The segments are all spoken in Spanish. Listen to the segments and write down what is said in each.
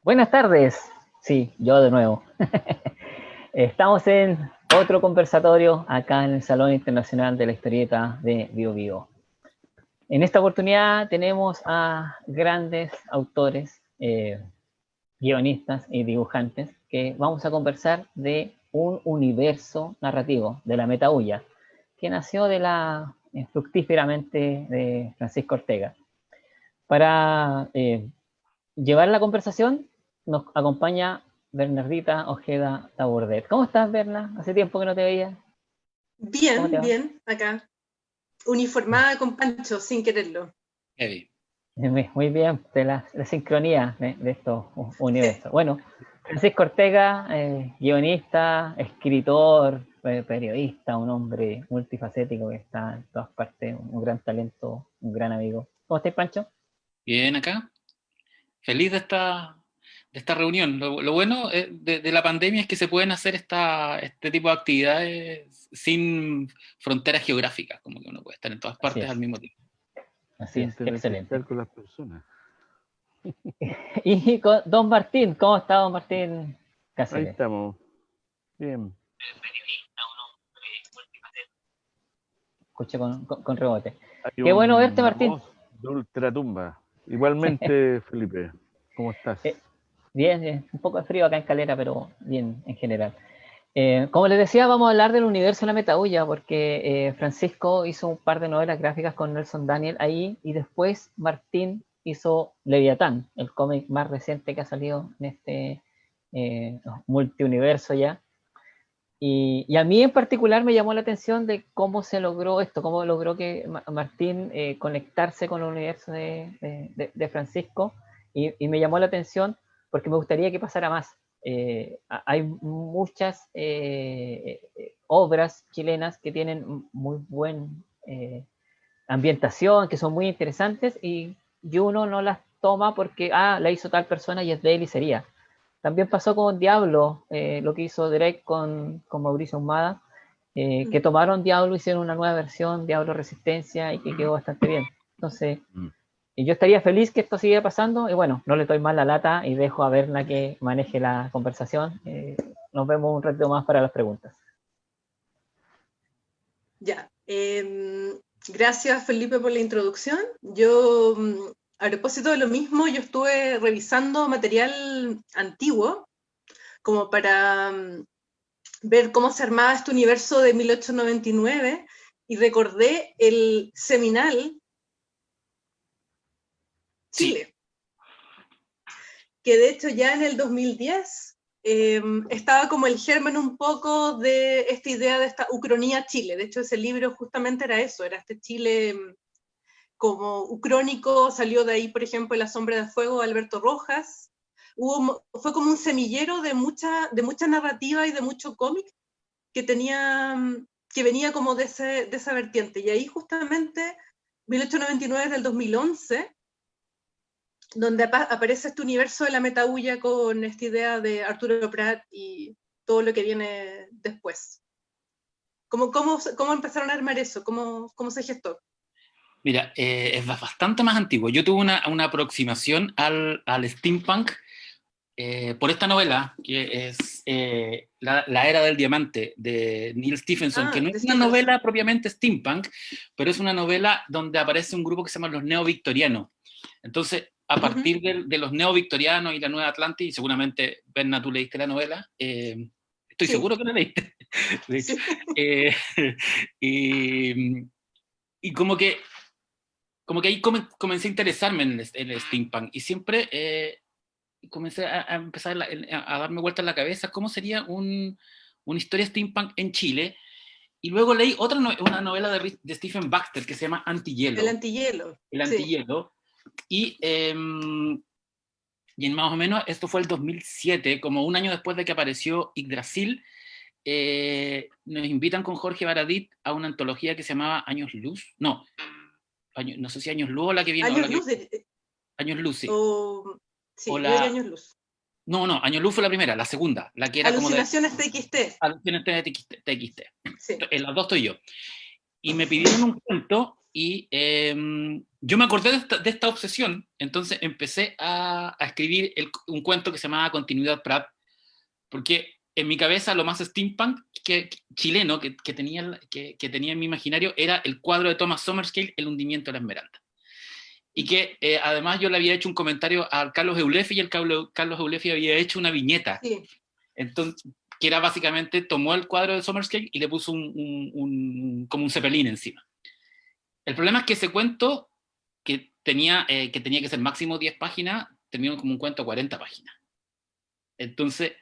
Buenas tardes. Sí, yo de nuevo. Estamos en otro conversatorio acá en el Salón Internacional de la Historieta de Bio Bio. En esta oportunidad tenemos a grandes autores, guionistas y dibujantes que vamos a conversar de un universo narrativo, de la Metahulla, que nació de la fructíferamente de Francisco Ortega. Para llevar la conversación nos acompaña Bernardita Ojeda Tabordet. ¿Cómo estás, Berna? Hace tiempo que no te veía. Bien, bien, acá. Uniformada con Pancho, sin quererlo. Muy bien, de la sincronía de estos universos. Bueno, Francisco Ortega, guionista, escritor, periodista, un hombre multifacético que está en todas partes, un gran talento, un gran amigo. ¿Cómo estás, Pancho? Bien, acá. Feliz de esta reunión. Lo bueno de la pandemia es que se pueden hacer este tipo de actividades sin fronteras geográficas, como que uno puede estar en todas partes al mismo tiempo. Así es, excelente. Con las personas. Y con don Martín, ¿cómo está don Martín Cáceres? Ahí estamos. Bien. Escuché con rebote. Hay Qué bueno verte, Martín. De ultratumba. Igualmente, Felipe. ¿Cómo estás? Bien, un poco de frío acá en Calera, pero bien en general. Como les decía, vamos a hablar del universo de la Metahulla, porque Francisco hizo un par de novelas gráficas con Nelson Daniel ahí, y después Martín hizo Leviatán, el cómic más reciente que ha salido en este multiuniverso ya. Y a mí en particular me llamó la atención de cómo se logró esto, cómo logró que Martín conectarse con el universo de Francisco, y me llamó la atención porque me gustaría que pasara más. Hay muchas obras chilenas que tienen muy buena ambientación, que son muy interesantes, y uno no las toma porque la hizo tal persona y es de él y sería. También pasó con Diablo, lo que hizo Drake con Mauricio Ahumada, que tomaron Diablo, hicieron una nueva versión, Diablo Resistencia, y que quedó bastante bien. Entonces, yo estaría feliz que esto siga pasando, y bueno, no le doy más la lata y dejo a Berna que maneje la conversación. nos vemos un rato más para las preguntas. Ya. Gracias, Felipe, por la introducción. Yo, a propósito de lo mismo, yo estuve revisando material antiguo como para ver cómo se armaba este universo de 1899 y recordé el seminal Chile, sí, que de hecho ya en el 2010 estaba como el germen un poco de esta idea de esta Ucronía Chile. De hecho ese libro justamente era eso, era este Chile como ucrónico, salió de ahí por ejemplo La sombra de fuego de Alberto Rojas. Fue como un semillero de mucha narrativa y de mucho cómic que venía como de esa vertiente. Y ahí justamente 1899 es del 2011, donde aparece este universo de la metahulla con esta idea de Arturo Prat y todo lo que viene después. ¿Cómo empezaron a armar eso? ¿Cómo se gestó? Mira, es bastante más antiguo. Yo tuve una aproximación al steampunk por esta novela, que es la Era del Diamante, de Neil Stephenson, que no es una novela propiamente steampunk, pero es una novela donde aparece un grupo que se llama los neovictorianos. Entonces, a partir de los neovictorianos y la Nueva Atlántida, y seguramente, Berna, tú leíste la novela, estoy seguro que la leíste. De hecho, y como que ahí comencé a interesarme en el steampunk, y siempre comencé a empezar a darme vueltas en la cabeza cómo sería una historia steampunk en Chile. Y luego leí una novela de Stephen Baxter que se llama Antihielo. El Antihielo. El Antihielo. Sí. Y en más o menos, esto fue el 2007, como un año después de que apareció Yggdrasil, nos invitan con Jorge Baradit a una antología que se llamaba Años Luz. No sé si Años Luz o la que viene. Años Luz, sí. Sí, Años Luz. No, Años Luz fue la primera, la segunda, la que era Alucinaciones TXT. Alucinaciones TXT. Sí. En las dos estoy yo. Y me pidieron un cuento y yo me acordé de esta obsesión, entonces empecé a escribir un cuento que se llamaba Continuidad Prat, porque en mi cabeza lo más steampunk chileno que tenía en mi imaginario era el cuadro de Thomas Summerscale, El hundimiento de la Esmeralda. Y que además yo le había hecho un comentario a Carlos Eulefi, y el Carlos Eulefi había hecho una viñeta. Sí. Entonces, que era básicamente, tomó el cuadro de Summerscale y le puso como un cepelín encima. El problema es que ese cuento, que tenía que ser máximo 10 páginas, terminó como un cuento de 40 páginas. Entonces,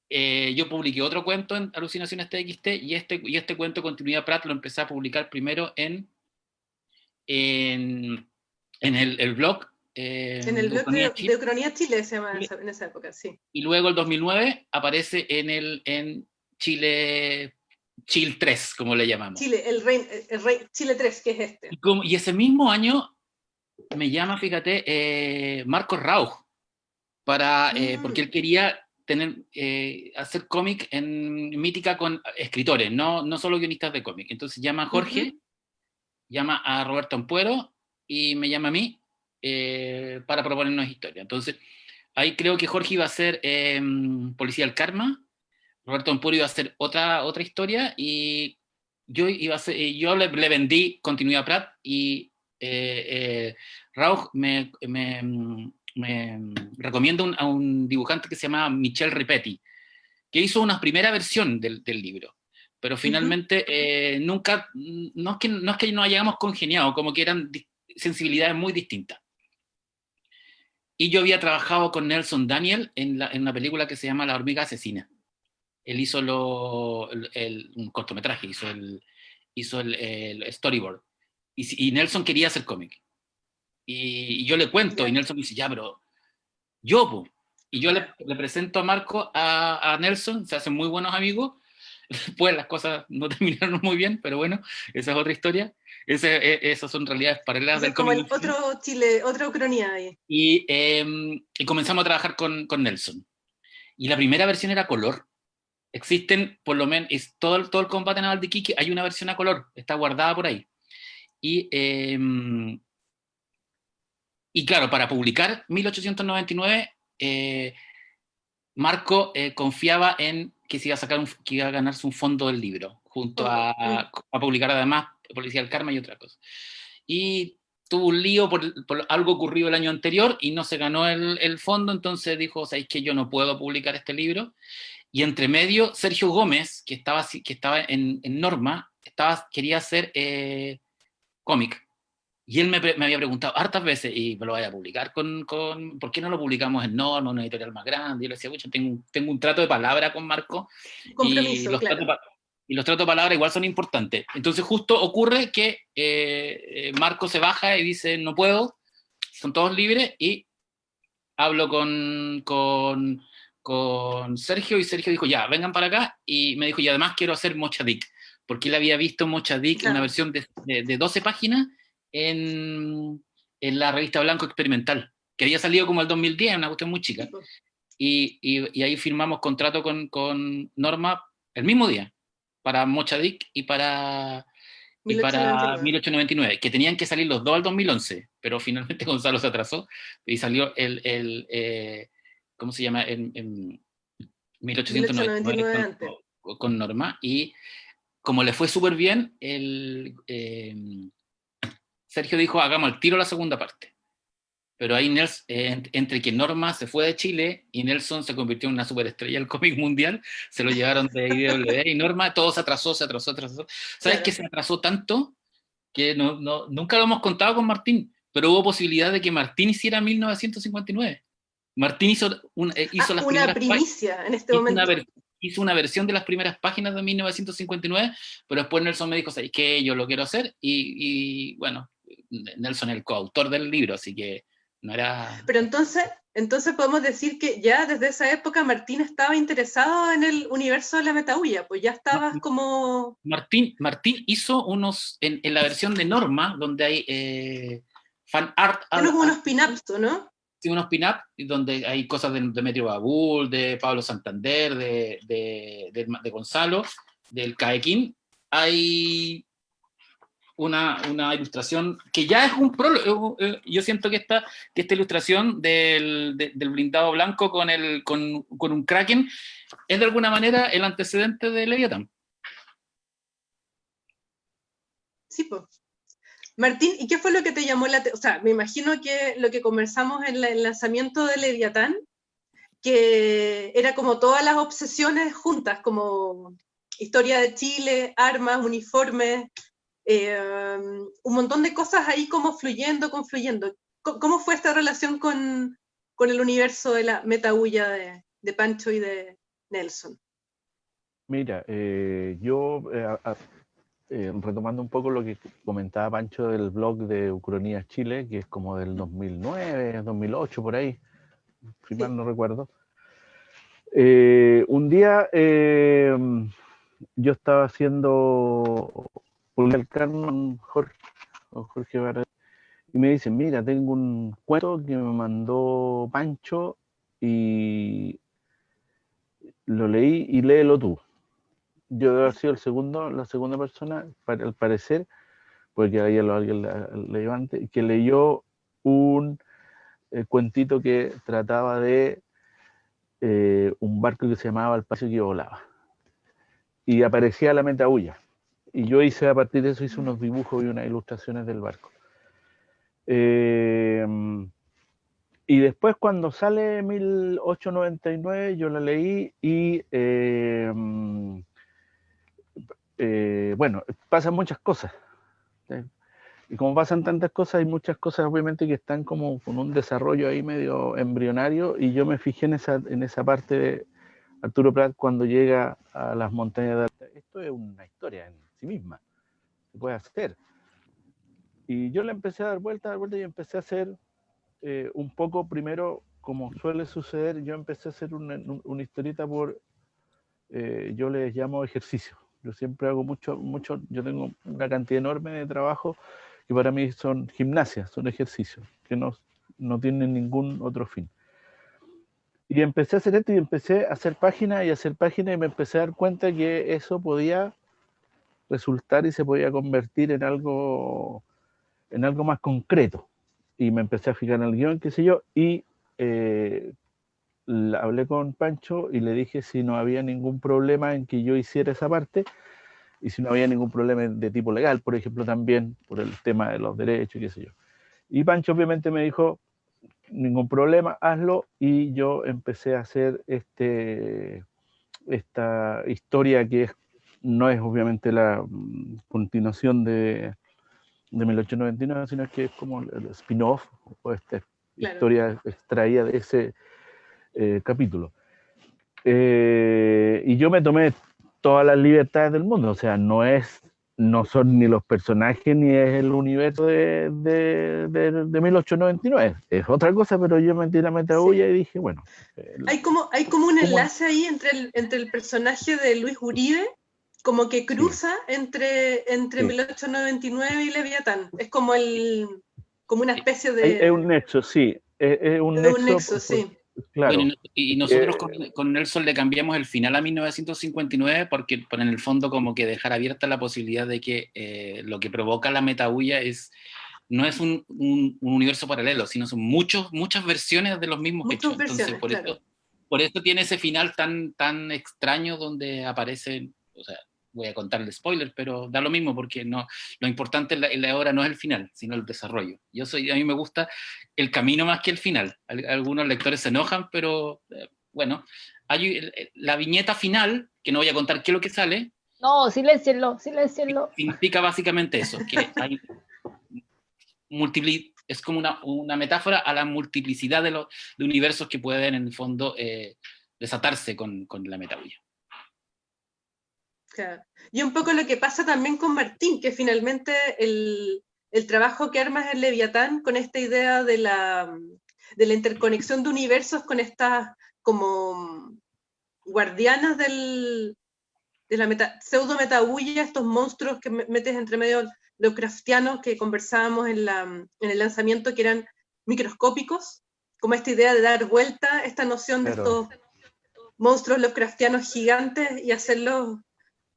yo publiqué otro cuento en Alucinaciones TXT, y este cuento, Continuidad Prat, lo empecé a publicar primero en el blog. En el blog de Ucronía Chile se llama en esa época, sí. Y luego el 2009 aparece en Chile 3, como le llamamos. Chile, el rey Chile 3, que es este. Y ese mismo año me llama, fíjate, Marcos Rauch, porque él quería hacer cómic en Mítica con escritores, no solo guionistas de cómic. Entonces llama a Jorge, llama a Roberto Ampuero y me llama a mí para proponernos historias. Entonces, ahí creo que Jorge iba a hacer Policía del Karma, Roberto Ampuero iba a hacer otra historia, y yo le vendí Continuidad Prat, y Rauch me recomienda a un dibujante que se llama Michel Ripetti, que hizo una primera versión del libro, pero finalmente nunca, no es que no hayamos congeniado, como que eran sensibilidades muy distintas. Y yo había trabajado con Nelson Daniel en una película que se llama La hormiga asesina. Él hizo un cortometraje, hizo el storyboard. Y Nelson quería hacer cómic. Y yo le cuento, y Nelson dice, ya, pero yo, y yo le presento a Marco, a Nelson, se hacen muy buenos amigos. Después las cosas no terminaron muy bien, pero bueno, esa es otra historia. Esas son realidades paralelas del cómic. Como el otro Chile, otra Ucronía ahí. Y comenzamos a trabajar con Nelson. Y la primera versión era color. Existen, por lo menos, todo el combate naval de Iquique, hay una versión a color, está guardada por ahí. Y claro, para publicar 1899, Marco confiaba en que se iba a sacar que iba a ganarse un fondo del libro, junto a publicar además Policía del Karma y otra cosa. Y tuvo un lío por algo ocurrido el año anterior y no se ganó el fondo, entonces dijo, ¿sabéis que yo no puedo publicar este libro? Y entre medio, Sergio Gómez, que estaba en Norma, quería hacer cómic. Y él me había preguntado hartas veces, ¿y me lo vaya a publicar por qué no lo publicamos en Norma, una editorial más grande? Y yo le decía, pucha, tengo un trato de palabra con Marco, y Compromiso, claro. los tratos de palabra igual son importantes. Entonces justo ocurre que Marco se baja y dice, no puedo, son todos libres, y hablo con Sergio, y Sergio dijo, ya, vengan para acá, y me dijo, y además quiero hacer Mochadik, porque él había visto Mochadik, Claro. una versión de 12 páginas en la revista Blanco Experimental, que había salido como el 2010, una cuestión muy chica, y ahí firmamos contrato con Norma el mismo día, para Mochadik y para 1899, que tenían que salir los dos al 2011, pero finalmente Gonzalo se atrasó y salió ¿cómo se llama? En 1899 antes. con Norma, y como le fue súper bien, Sergio dijo, hagamos al tiro la segunda parte. Pero ahí entre que Norma se fue de Chile y Nelson se convirtió en una superestrella del cómic mundial, se lo llevaron de IDW, y Norma todo se atrasó. ¿Sabes Claro. que se atrasó tanto que nunca lo hemos contado con Martín, pero hubo posibilidad de que Martín hiciera 1959. Martín hizo las una primicia en este momento. Hizo una versión de las primeras páginas de 1959, pero después Nelson me dijo, ¿sabes qué? Yo lo quiero hacer, y bueno, Nelson es el coautor del libro, así que no era... Pero entonces podemos decir que ya desde esa época Martín estaba interesado en el universo de la metahuya, pues ya estabas como... Martín hizo unos, en la versión de Norma, donde hay fan art... Tiene como unos pin-ups, ¿no? Sí, unos pin-up, donde hay cosas de Demetrio Babul, de Pablo Santander, de Gonzalo, del Caequín. Hay una ilustración que ya es un prólogo. Yo siento que esta ilustración del blindado blanco con un kraken es de alguna manera el antecedente de Leviatán. Sí, pues. Martín, ¿y qué fue lo que te llamó la atención? O sea, me imagino que lo que conversamos en el lanzamiento de Leviatán, que era como todas las obsesiones juntas, como historia de Chile, armas, uniformes, un montón de cosas ahí como confluyendo. ¿Cómo fue esta relación con el universo de la metahuya de Pancho y de Nelson? Mira, yo retomando un poco lo que comentaba Pancho del blog de Ucronías Chile, que es como del 2009, 2008, por ahí, si mal no recuerdo. Un día yo estaba haciendo el Carmen Jorge Barret, y me dicen, mira, tengo un cuento que me mandó Pancho y lo leí y léelo tú. Yo debo haber sido la segunda persona, al parecer, porque ahí alguien leyó antes, que leyó un cuentito que trataba de un barco que se llamaba El Paso que volaba. Y aparecía la metahuya. Y yo hice, a partir de eso, hice unos dibujos y unas ilustraciones del barco. Y después, cuando sale 1899, yo la leí y bueno, pasan muchas cosas. Y como pasan tantas cosas, hay muchas cosas obviamente que están como con un desarrollo ahí medio embrionario, y yo me fijé en esa parte de Arturo Prat cuando llega a las montañas de Alta. Esto es una historia en sí misma, se puede hacer. Y yo le empecé a dar vuelta y empecé a hacer un poco, primero, como suele suceder, yo empecé a hacer una historieta yo les llamo ejercicio. Yo siempre hago mucho, yo tengo una cantidad enorme de trabajo que para mí son gimnasias, son ejercicios, que no tienen ningún otro fin. Y empecé a hacer esto y empecé a hacer páginas y me empecé a dar cuenta que eso podía resultar y se podía convertir en algo más concreto. Y me empecé a fijar en el guión, qué sé yo, y hablé con Pancho y le dije si no había ningún problema en que yo hiciera esa parte y si no había ningún problema de tipo legal, por ejemplo, también por el tema de los derechos y qué sé yo. Y Pancho obviamente me dijo, ningún problema, hazlo, y yo empecé a hacer esta historia que no es obviamente la continuación de 1899, sino que es como el spin-off o esta historia extraída de ese capítulo. Y yo me tomé todas las libertades del mundo, o sea, no son ni los personajes ni es el universo de 1899, es otra cosa, pero yo me tiré a Metahuya y dije, bueno. Hay como un enlace ahí entre el personaje de Luis Uribe, como que cruza entre 1899 y Leviatán. Es como una especie de... Es un nexo, sí. Es un nexo, sí. Claro. Bueno, y nosotros con Nelson le cambiamos el final a 1959 porque en el fondo como que dejar abierta la posibilidad de que lo que provoca la Metahuya no es un universo paralelo, sino son muchas versiones de los mismos hechos. Entonces, por eso tiene ese final tan extraño donde aparecen, o sea, voy a contar el spoiler, pero da lo mismo porque lo importante en la obra no es el final, sino el desarrollo. A mí me gusta el camino más que el final. Algunos lectores se enojan, pero bueno, hay la viñeta final, que no voy a contar qué es lo que sale. No, siléncienlo. Significa básicamente eso, que hay es como una metáfora a la multiplicidad de universos que pueden en el fondo desatarse con la Metahuya. Claro. Y un poco lo que pasa también con Martín, que finalmente el trabajo que armas en Leviatán con esta idea de la interconexión de universos con estas como guardianas de la pseudo Metahuya, estos monstruos que metes entre medio Lovecraftianos que conversábamos en el lanzamiento, que eran microscópicos, como esta idea de dar vuelta esta noción de estos monstruos Lovecraftianos gigantes y hacerlos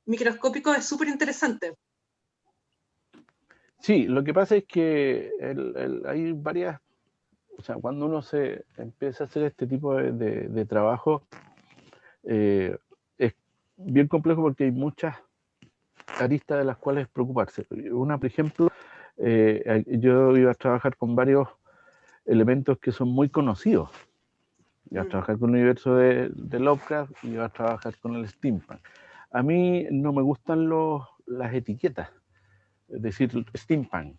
microscópicos es súper interesante. Sí, lo que pasa es que hay varias, o sea, cuando uno se empieza a hacer este tipo de trabajo, es bien complejo porque hay muchas aristas de las cuales preocuparse. Una, por ejemplo, yo iba a trabajar con varios elementos que son muy conocidos. Iba a trabajar con el universo de Lovecraft y iba a trabajar con el steampunk. A mí no me gustan las etiquetas, es decir, steampunk,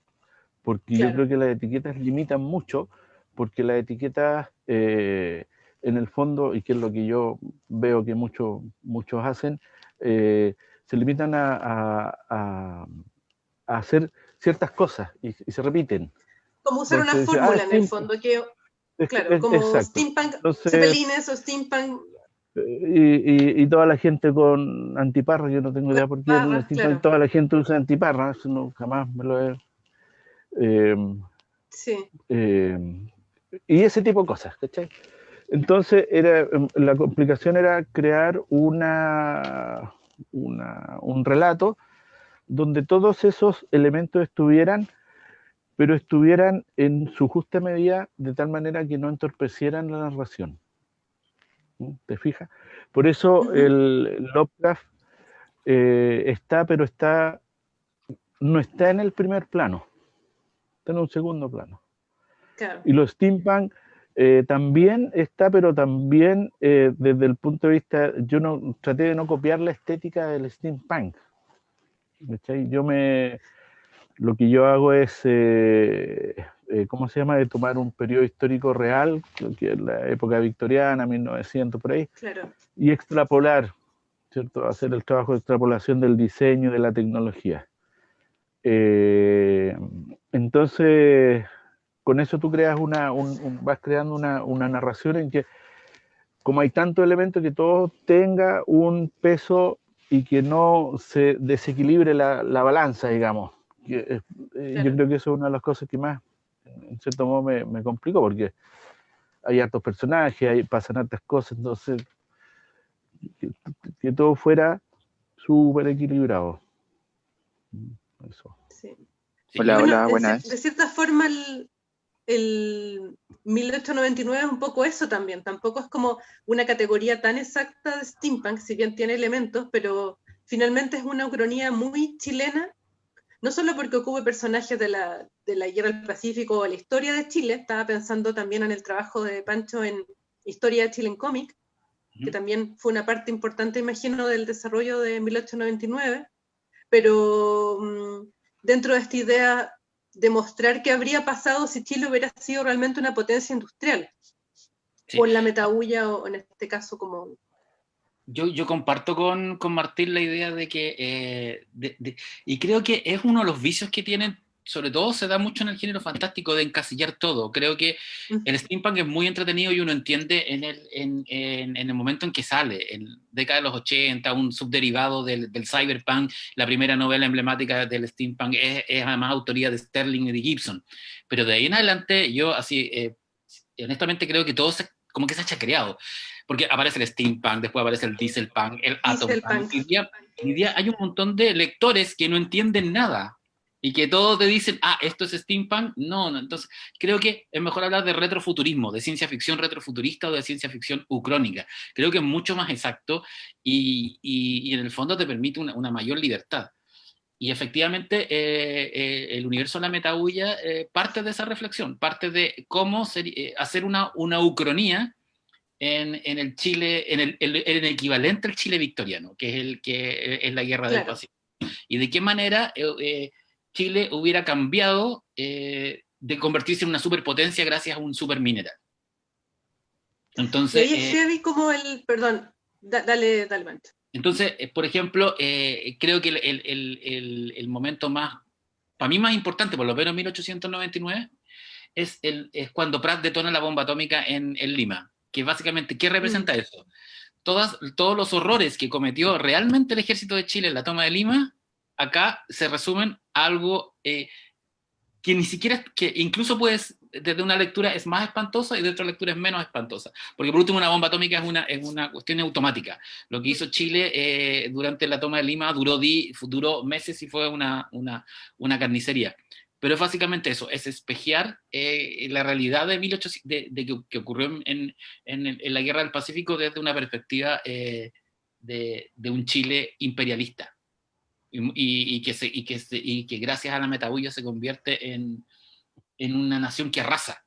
porque yo creo que las etiquetas limitan mucho, porque las etiquetas, en el fondo, y que es lo que yo veo que muchos hacen, se limitan a hacer ciertas cosas y se repiten. Como usar una fórmula en el fondo, que claro, como exacto. Steampunk, entonces, cepelines o steampunk. Y toda la gente con antiparra, yo no tengo idea por qué en el steampunk toda la gente usa antiparra, eso no, jamás me lo he... y ese tipo de cosas, ¿cachai? Entonces la complicación era crear un relato donde todos esos elementos estuvieran en su justa medida, de tal manera que no entorpecieran la narración. ¿Te fijas? Por eso el Lovecraft no está en el primer plano, está en un segundo plano. Claro. Y los steampunk también está, pero también desde el punto de vista, traté de no copiar la estética del steampunk. ¿Cachai? Lo que yo hago es, ¿cómo se llama? De tomar un periodo histórico real, que es la época victoriana, 1900, por ahí, y extrapolar, ¿cierto? Hacer el trabajo de extrapolación del diseño y de la tecnología. Entonces, con eso tú creas vas creando una narración en que, como hay tantos elementos, que todo tenga un peso y que no se desequilibre la balanza, digamos. Yo creo que eso es una de las cosas que más, en cierto modo, me complicó, porque hay hartos personajes, pasan hartas cosas, entonces que todo fuera súper equilibrado. Eso. Sí. Hola, buenas. De cierta forma, 1899 es un poco eso también, tampoco es como una categoría tan exacta de steampunk, si bien tiene elementos, pero finalmente es una ucronía muy chilena, no solo porque ocupe personajes de la Guerra del Pacífico o la historia de Chile, estaba pensando también en el trabajo de Pancho en Historia de Chile en cómic, que también fue una parte importante, imagino, del desarrollo de 1899, pero dentro de esta idea de mostrar qué habría pasado si Chile hubiera sido realmente una potencia industrial, Sí. o en la metahulla, o en este caso como... Yo comparto con Martín la idea de que, y creo que es uno de los vicios que tienen, sobre todo se da mucho en el género fantástico, de encasillar todo. Creo que el steampunk es muy entretenido y uno entiende en el momento en que sale, en década de los 80, un subderivado del cyberpunk, la primera novela emblemática del steampunk es además autoría de Sterling y de Gibson. Pero de ahí en adelante yo así, honestamente creo que todo como que se ha chacreado. Porque aparece el steampunk, después aparece el dieselpunk, el atompunk. Hoy día hay un montón de lectores que no entienden nada y que todos te dicen, ah, esto es steampunk. No. Entonces, creo que es mejor hablar de retrofuturismo, de ciencia ficción retrofuturista o de ciencia ficción ucrónica. Creo que es mucho más exacto y en el fondo te permite una mayor libertad. Y efectivamente, el universo de la metahulla parte de esa reflexión, parte de cómo hacer una ucronía en el Chile, en el equivalente al Chile victoriano, que es el que es la guerra del Pacífico. Y de qué manera Chile hubiera cambiado de convertirse en una superpotencia gracias a un supermineral. Entonces, y ahí es heavy como perdón, dale, Mancho. Entonces, por ejemplo, creo que el momento más, para mí más importante, por lo menos en 1899, es cuando Pratt detona la bomba atómica en Lima. Que básicamente, ¿qué representa eso? Todos los horrores que cometió realmente el ejército de Chile en la toma de Lima, acá se resumen a algo que ni siquiera, que incluso puedes, desde una lectura es más espantosa y de otra lectura es menos espantosa. Porque por último una bomba atómica es una cuestión automática. Lo que hizo Chile durante la toma de Lima duró meses y fue una carnicería. Pero es básicamente eso, es espejear la realidad de 1800, que ocurrió en la Guerra del Pacífico desde una perspectiva de un Chile imperialista. Y que gracias a la metabulla se convierte en una nación que arrasa.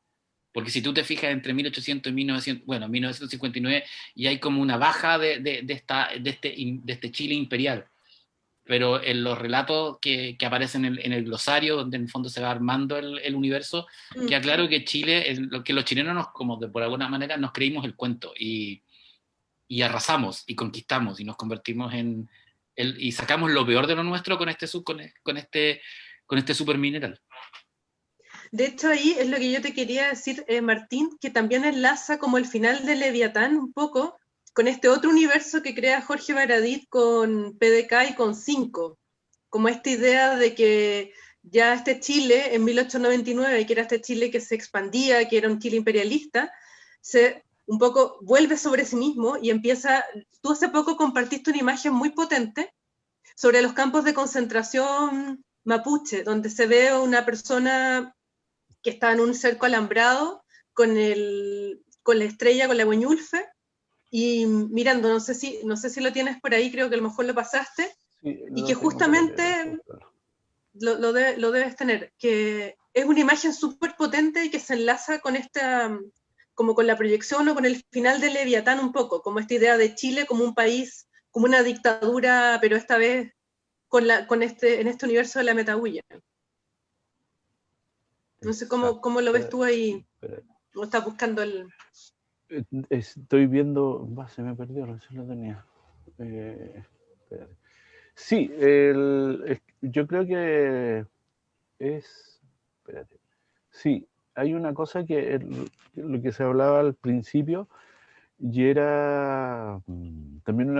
Porque si tú te fijas entre 1800 y 1959, y hay como una baja de este Chile imperial. Pero en los relatos que aparecen en el glosario, donde en el fondo se va armando el universo, queda claro que Chile, que los chilenos, por alguna manera, nos creímos el cuento y arrasamos y conquistamos y nos convertimos y sacamos lo peor de lo nuestro con este supermineral. De hecho, ahí es lo que yo te quería decir, Martín, que también enlaza como el final de Leviatán un poco con este otro universo que crea Jorge Baradit con PDK y con 5, como esta idea de que ya este Chile en 1899, que era este Chile que se expandía, que era un Chile imperialista, se un poco vuelve sobre sí mismo y empieza, tú hace poco compartiste una imagen muy potente sobre los campos de concentración mapuche, donde se ve una persona que está en un cerco alambrado con la estrella, con la Hueñulfe, y mirando, no sé si lo tienes por ahí, creo que a lo mejor lo pasaste, sí, y que justamente lo debes tener, que es una imagen súper potente y que se enlaza con esta, como con la proyección o con el final de Leviatán un poco, como esta idea de Chile como un país, como una dictadura, pero esta vez en este universo de la metahulla. No sé cómo lo ves tú ahí, o estás buscando el... Estoy viendo... se me perdió, recién lo tenía. Sí, yo creo que es... Espérate. Sí, hay una cosa que lo que se hablaba al principio, y era también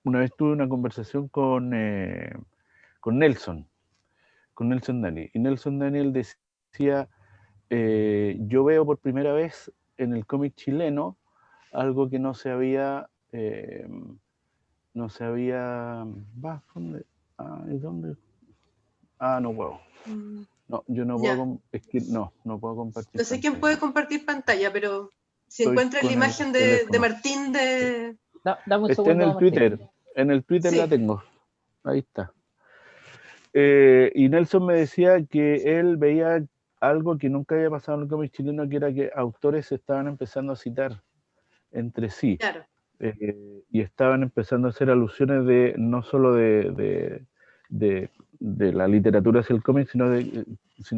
una vez tuve una conversación con Nelson Daniel, y Nelson Daniel decía, yo veo por primera vez en el cómic chileno algo que no se había ¿dónde? No puedo. No, yo no Ya. puedo, es que no puedo compartir No sé quién pantalla. puede compartir pantalla, pero si Estoy encuentra la con el imagen de teléfono. Martín de... Dame un Está en segundo, el Martín. Twitter. En el Twitter la Sí, tengo. Ahí está. Y Nelson me decía que él veía algo que nunca había pasado en el cómic chileno, que era que autores se estaban empezando a citar entre sí. claro. Y estaban empezando a hacer alusiones de no solo de la literatura hacia el cómic, sino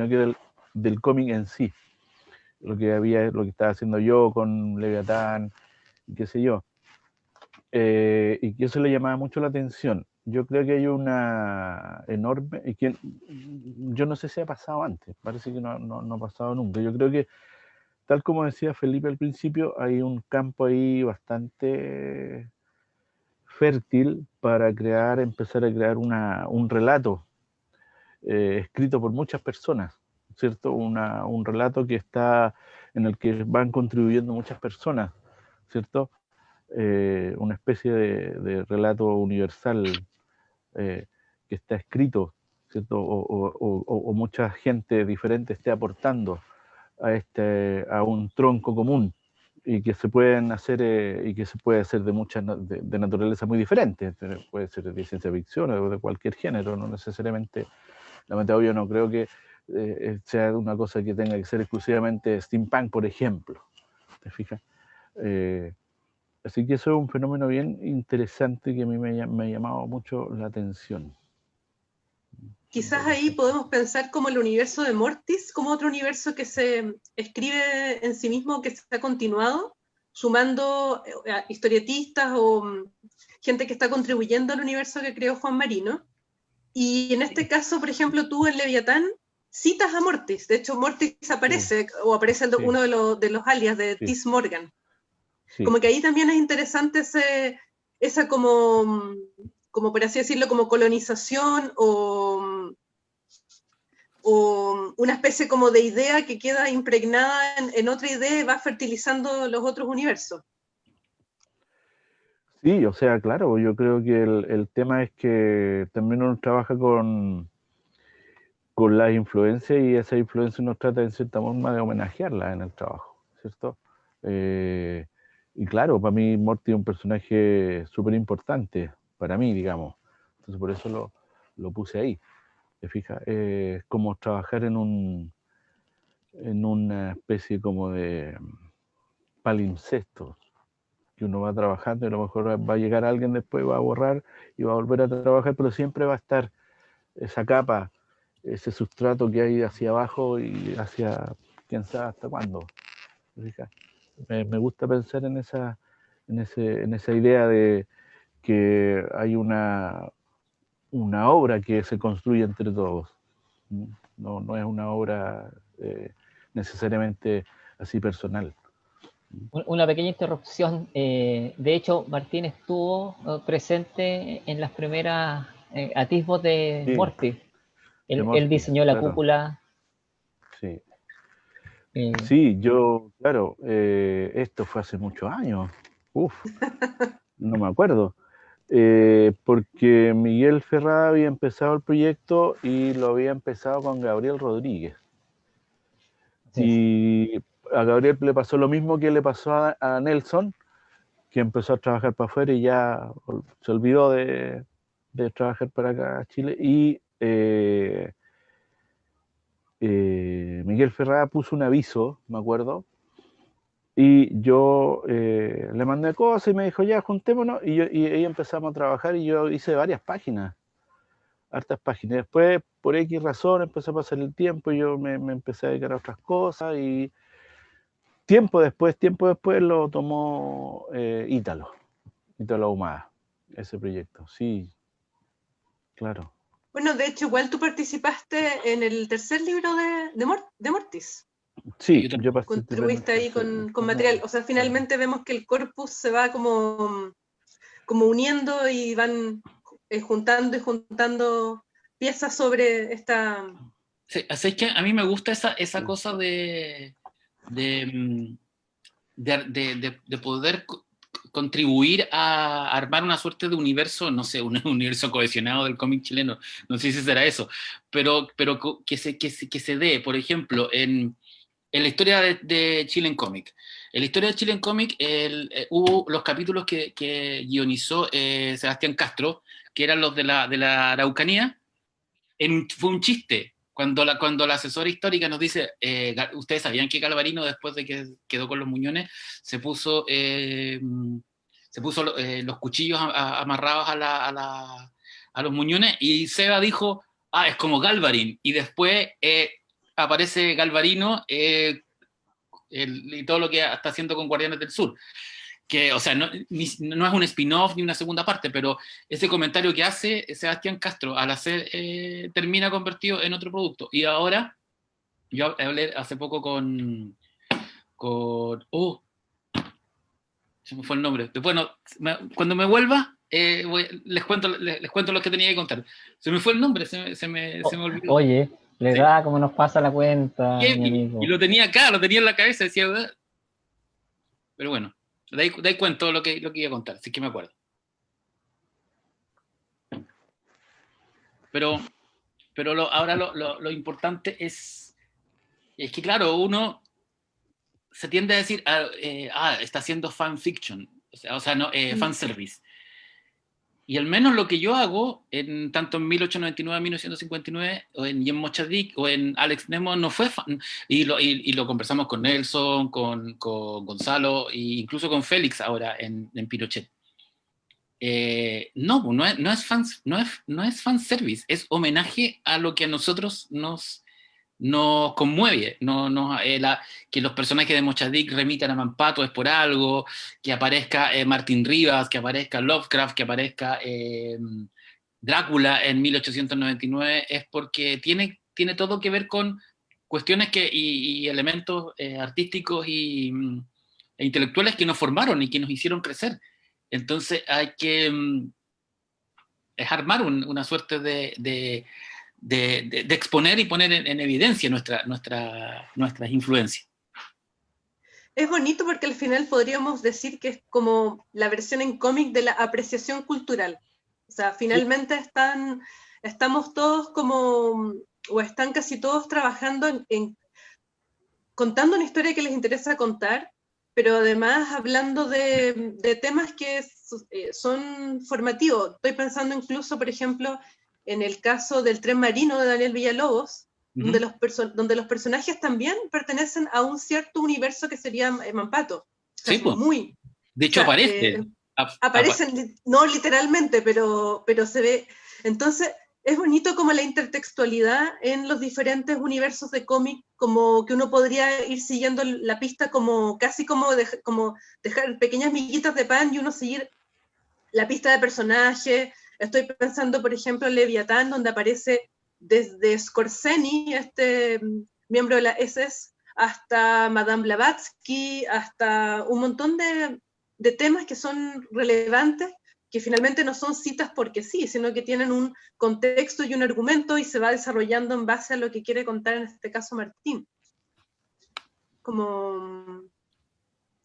que del cómic en sí. Lo que estaba haciendo yo con Leviatán, y qué sé yo. Y que eso le llamaba mucho la atención. Yo creo que hay una enorme, y que yo no sé si ha pasado antes, parece que no ha pasado nunca. Yo creo que, tal como decía Felipe al principio, hay un campo ahí bastante fértil para empezar a crear un relato escrito por muchas personas, ¿cierto? Un relato en el que van contribuyendo muchas personas, ¿cierto? Una especie de relato universal que está escrito, ¿cierto? O mucha gente diferente esté aportando a un tronco común y que se pueden hacer y que se puede hacer de naturaleza muy diferente. Puede ser de ciencia ficción o de cualquier género, no necesariamente. Lamentablemente yo no creo que sea una cosa que tenga que ser exclusivamente steampunk, por ejemplo. ¿Te fijas? Así que eso es un fenómeno bien interesante que a mí me ha llamado mucho la atención. Quizás ahí podemos pensar como el universo de Mortis, como otro universo que se escribe en sí mismo, que se ha continuado, sumando historietistas o gente que está contribuyendo al universo que creó Juan Marino. Y en este caso, por ejemplo, tú en Leviatán citas a Mortis. De hecho, Mortis aparece, o aparece Sí. uno de los alias de Sí. Tis Morgan. Sí. Como que ahí también es interesante esa como por así decirlo, como colonización o una especie como de idea que queda impregnada en otra idea y va fertilizando los otros universos. Sí, o sea, claro, yo creo que el tema es que también uno trabaja con las influencias y esa influencia uno trata en cierta forma de homenajearla en el trabajo, ¿cierto? Y claro, para mí Morty es un personaje súper importante, para mí, digamos. Entonces por eso lo puse ahí. ¿Te fijas? Es como trabajar en una especie como de palimpsesto, que uno va trabajando y a lo mejor va a llegar alguien después, va a borrar y va a volver a trabajar, pero siempre va a estar esa capa, ese sustrato que hay hacia abajo y hacia quién sabe hasta cuándo. Me gusta pensar en esa idea de que hay una obra que se construye entre todos. No es una obra necesariamente así personal. Una pequeña interrupción. De hecho, Martín estuvo presente en las primeras atisbos de Sí, Morty. de Él Morty, diseñó la claro. cúpula. Sí. Sí, yo, claro, esto fue hace muchos años. Uf, no me acuerdo. Porque Miguel Ferrada había empezado el proyecto y lo había empezado con Gabriel Rodríguez. Y a Gabriel le pasó lo mismo que le pasó a Nelson, que empezó a trabajar para afuera y ya se olvidó de trabajar para acá a Chile. Y Miguel Ferrada puso un aviso, me acuerdo, y yo le mandé cosas y me dijo, ya, juntémonos, y ahí empezamos a trabajar y yo hice varias páginas, hartas páginas. Después, por X razón, empezó a pasar el tiempo y yo me empecé a dedicar a otras cosas y tiempo después lo tomó Ítalo Ahumada, ese proyecto, sí, claro. Bueno, de hecho, igual tú participaste en el tercer libro de Mortis. Sí, yo participé en el Contribuiste ahí tercer. con material. O sea, finalmente vemos que el corpus se va como uniendo y van juntando y juntando piezas sobre esta... Sí, así es que a mí me gusta esa cosa de poder contribuir a armar una suerte de universo, no sé, un universo cohesionado del cómic chileno, no sé si será eso, pero que se dé, por ejemplo, en la historia de Chile Comic. En la historia de Chile Comic hubo los capítulos que guionizó Sebastián Castro, que eran los de la Araucanía. Fue un chiste. Cuando la asesora histórica nos dice, ustedes sabían que Galvarino, después de que quedó con los Muñones, se puso los cuchillos amarrados a los Muñones, y Seba dijo, es como Galvarín, y después aparece Galvarino y todo lo que está haciendo con Guardianes del Sur. Que, o sea, no es un spin-off ni una segunda parte, pero ese comentario que hace Sebastián Castro al hacer termina convertido en otro producto. Y ahora, yo hablé hace poco con se me fue el nombre. Bueno, cuando me vuelva, les cuento lo que tenía que contar. Se me fue el nombre, se me olvidó. Oye, le da como nos pasa la cuenta, mi amigo. Y lo tenía acá, lo tenía en la cabeza, decía, pero bueno. De ahí cuento lo que iba a contar, así que me acuerdo. Pero ahora lo importante es que, claro, uno se tiende a decir, está haciendo fanfiction, o sea no, fanservice. Y al menos lo que yo hago, tanto en 1899, 1959, y en Mochadik, o en Alex Nemo, no fue fan. Y lo conversamos con Nelson, con Gonzalo, e incluso con Félix ahora en Pinochet. No es fanservice, es homenaje a lo que a nosotros nos conmueve. Que los personajes de Mochadik remitan a Mampato es por algo, que aparezca Martín Rivas, que aparezca Lovecraft, que aparezca Drácula en 1899, es porque tiene todo que ver con cuestiones y elementos artísticos e intelectuales que nos formaron y que nos hicieron crecer. Entonces hay que es armar una suerte de exponer y poner en evidencia nuestras influencias. Es bonito porque al final podríamos decir que es como la versión en cómic de la apreciación cultural. O sea, finalmente estamos todos o están casi todos trabajando en contando una historia que les interesa contar, pero además hablando de temas que son formativos. Estoy pensando incluso, por ejemplo, en el caso del Tren Marino de Daniel Villalobos, donde los personajes también pertenecen a un cierto universo que sería Mampato. Sí, pues. De hecho, aparecen, no literalmente, pero se ve. Entonces, es bonito como la intertextualidad en los diferentes universos de cómic, como que uno podría ir siguiendo la pista casi como dejar pequeñas miguitas de pan y uno seguir la pista de personaje. Estoy pensando, por ejemplo, en Leviatán, donde aparece desde Skorzeny, miembro de la SS, hasta Madame Blavatsky, hasta un montón de temas que son relevantes, que finalmente no son citas porque sí, sino que tienen un contexto y un argumento y se va desarrollando en base a lo que quiere contar, en este caso, Martín. Como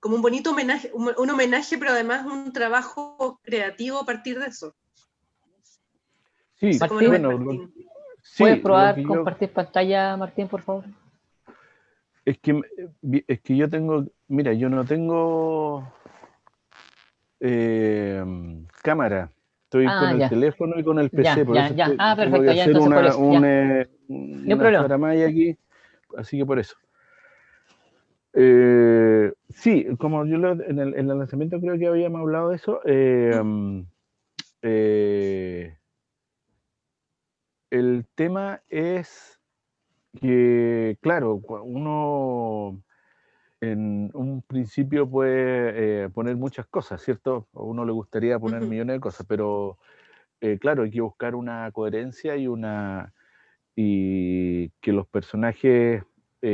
un bonito homenaje, un homenaje, pero además un trabajo creativo a partir de eso. Sí, Martín, Martín. ¿puedes probar compartir pantalla, Martín, por favor? Es que yo tengo, mira, yo no tengo cámara. Estoy con el teléfono y con el PC. Perfecto, voy a hacer una problema. faramaya aquí, así que por eso. Sí, como yo en el lanzamiento creo que habíamos hablado de eso. El tema es que, claro, uno en un principio puede poner muchas cosas, ¿cierto? A uno le gustaría poner millones de cosas, pero claro, hay que buscar una coherencia y que los personajes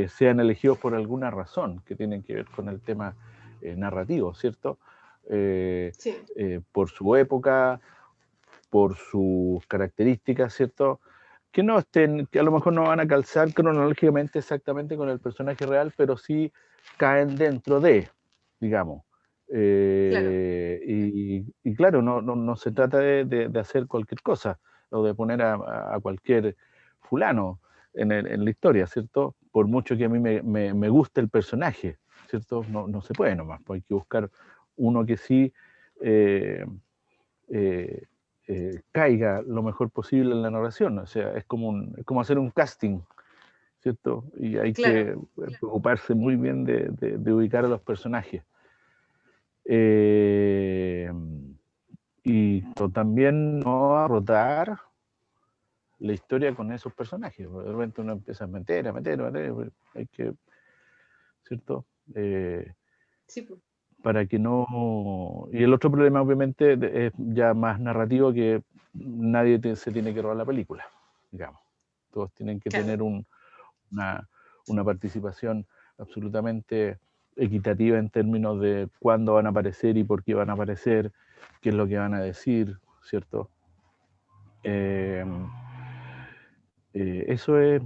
sean elegidos por alguna razón que tienen que ver con el tema narrativo, ¿cierto? Sí. Por su época, por sus características, ¿cierto? Que a lo mejor no van a calzar cronológicamente exactamente con el personaje real, pero sí caen dentro de, digamos. Y claro, no se trata de hacer cualquier cosa o de poner a cualquier fulano en la historia, ¿cierto? Por mucho que a mí me guste el personaje, ¿cierto? No se puede nomás, pues hay que buscar uno que sí eh, eh, caiga lo mejor posible en la narración, o sea, es como hacer un casting, ¿cierto? Y hay Claro. que preocuparse muy bien de ubicar a los personajes. Eh, también no arrotar la historia con esos personajes. De repente uno empieza a meter, hay que, ¿cierto? Sí, pues. Para que no... Y el otro problema obviamente es ya más narrativo, que nadie se tiene que robar la película, digamos. Todos tienen que Claro. tener una participación absolutamente equitativa en términos de cuándo van a aparecer y por qué van a aparecer, qué es lo que van a decir, ¿cierto? Eso es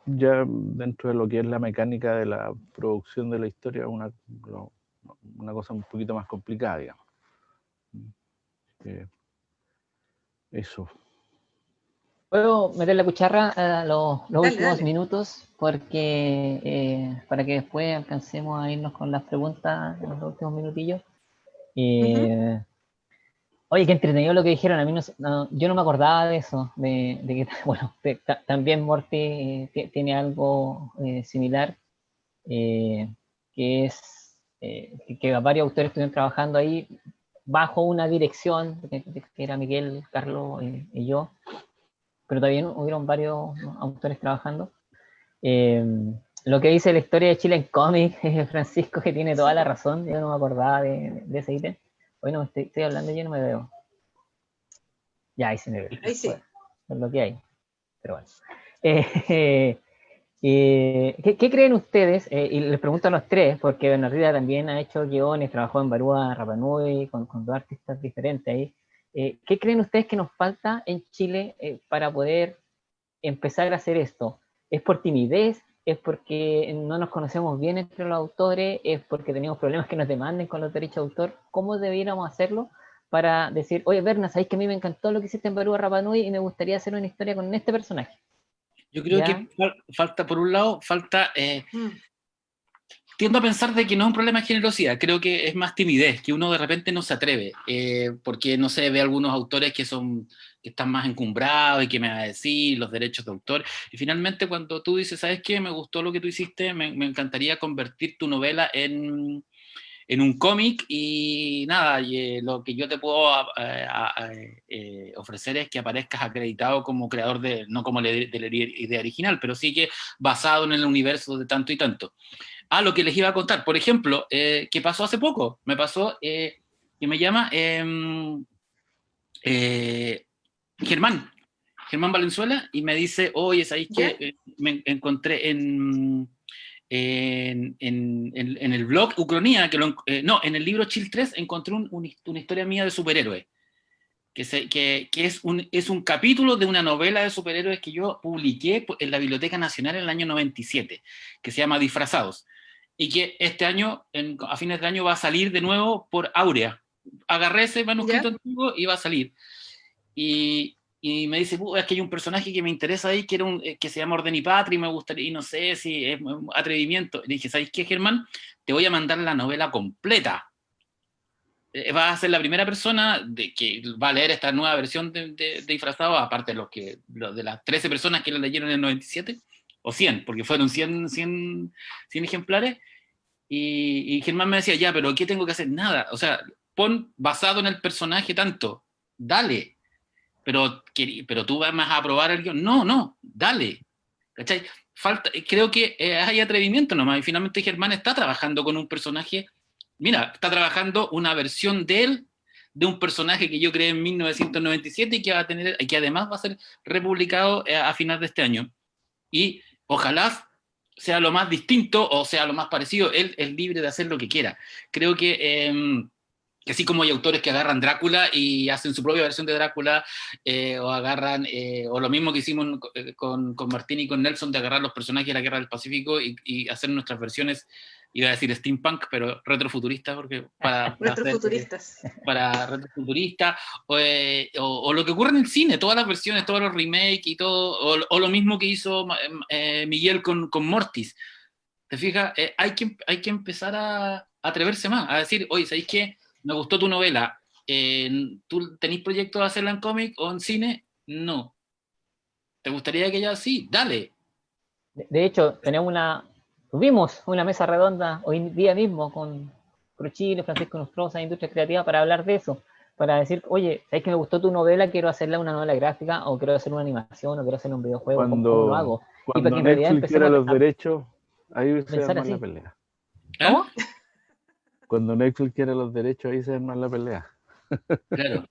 ya dentro de lo que es la mecánica de la producción de la historia, una cosa un poquito más complicada, digamos. Eso. Puedo meter la cuchara a los Dale, últimos dale. minutos porque para que después alcancemos a irnos con las preguntas en los últimos minutillos. Oye, qué entretenido lo que dijeron. A mí yo no me acordaba de eso, de que bueno, también Morty tiene algo similar, eh, que es que varios autores estuvieron trabajando ahí bajo una dirección, que era Miguel, Carlos y yo, pero también hubieron varios autores trabajando. Eh, lo que dice la historia de Chile en cómic, Francisco, que tiene toda la razón, yo no me acordaba de ese ítem. Hoy no me estoy hablando, yo no me veo. Ya, ahí se me ve. Ahí sí. Bueno, es lo que hay. Pero bueno. ¿Qué creen ustedes? Y les pregunto a los tres, porque Bernardita también ha hecho guiones, trabajó en Barúa, Rapa Nui, con dos artistas diferentes ahí. ¿Qué creen ustedes que nos falta en Chile para poder empezar a hacer esto? ¿Es por timidez? ¿Es porque no nos conocemos bien entre los autores? ¿Es porque tenemos problemas que nos demanden con los derechos de autor? ¿Cómo debiéramos hacerlo para decir, oye, Berna, ¿sabéis que a mí me encantó lo que hiciste en Barúa Rapa Nui y me gustaría hacer una historia con este personaje? Yo creo ¿Ya? que falta, por un lado, tiendo a pensar de que no es un problema de generosidad, creo que es más timidez, que uno de repente no se atreve, porque no sé, ve algunos autores que están más encumbrados y que me va a decir los derechos de autor, y finalmente cuando tú dices, ¿sabes qué? Me gustó lo que tú hiciste, me encantaría convertir tu novela en un cómic, y nada, lo que yo te puedo ofrecer es que aparezcas acreditado como creador no como de la idea original, pero sí que basado en el universo de tanto y tanto. Lo que les iba a contar, por ejemplo, que pasó hace poco, me pasó que me llama Germán Valenzuela, y me dice, oye, ¿sabéis que me encontré en el blog Ucronía, no, en el libro Chill 3 encontré una historia mía de superhéroes, que es un capítulo de una novela de superhéroes que yo publiqué en la Biblioteca Nacional en el año 97, que se llama Disfrazados, y que este año, a fines de año, va a salir de nuevo por Aurea. Agarré ese manuscrito antiguo y va a salir. Y me dice, es que hay un personaje que me interesa ahí, que se llama Orden y Patria, y me gustaría, y no sé si es un atrevimiento. Le dije, ¿sabes qué, Germán? Te voy a mandar la novela completa. Vas a ser la primera persona que va a leer esta nueva versión de Disfrazado, aparte de las 13 personas que la leyeron en el 97, o 100, porque fueron 100 ejemplares. Y Germán me decía, ya, pero ¿qué tengo que hacer? Nada, o sea, pon basado en el personaje tanto, dale, pero tú vas más a aprobar el guión. No, dale, ¿cachai? Creo que hay atrevimiento nomás, y finalmente Germán está trabajando con un personaje. Mira, está trabajando una versión de él, de un personaje que yo creé en 1997 y que además va a ser republicado a final de este año. Y ojalá sea lo más distinto o sea lo más parecido. Él es libre de hacer lo que quiera. Creo que Que así como hay autores que agarran Drácula y hacen su propia versión de Drácula, o agarran, o lo mismo que hicimos con Martín y con Nelson, de agarrar los personajes de la Guerra del Pacífico y hacer nuestras versiones, iba a decir steampunk, pero retrofuturistas, porque Retrofuturistas. para retrofuturistas, o lo que ocurre en el cine, todas las versiones, todos los remakes y todo, o lo mismo que hizo Miguel con Mortis. ¿Te fijas? Hay que empezar a atreverse más, a decir, oye, ¿sabéis qué? Me gustó tu novela. ¿Tú tenés proyecto de hacerla en cómic o en cine? No. ¿Te gustaría que ella sí? Dale. De hecho, tuvimos una mesa redonda hoy día mismo con Chile, Francisco Nostroza, Industria Creativa, para hablar de eso, para decir, oye, ¿sabes que me gustó tu novela? Quiero hacerla una novela gráfica, o quiero hacer una animación, o quiero hacer un videojuego, ¿cómo lo hago? Y para que Cuando en realidad Netflix quiera empecemos los derechos, ahí se pensar arma la así. pelea. ¿Cómo? Cuando Netflix quiera los derechos, ahí se arma la pelea. Claro.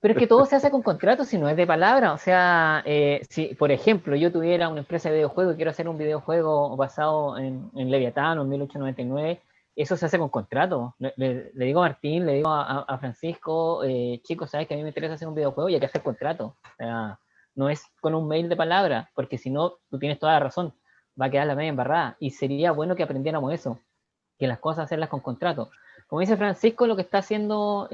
Pero es que todo se hace con contratos, si no es de palabra. O sea, si, por ejemplo, yo tuviera una empresa de videojuegos y quiero hacer un videojuego basado en Leviatán o en 1899, eso se hace con contrato. Le digo a Martín, le digo a Francisco, chicos, ¿sabes que a mí me interesa hacer un videojuego y hay que hacer contrato? O sea, no es con un mail de palabra, porque si no, tú tienes toda la razón, va a quedar la media embarrada. Y sería bueno que aprendiéramos eso, que las cosas hacerlas con contrato. Como dice Francisco, lo que está haciendo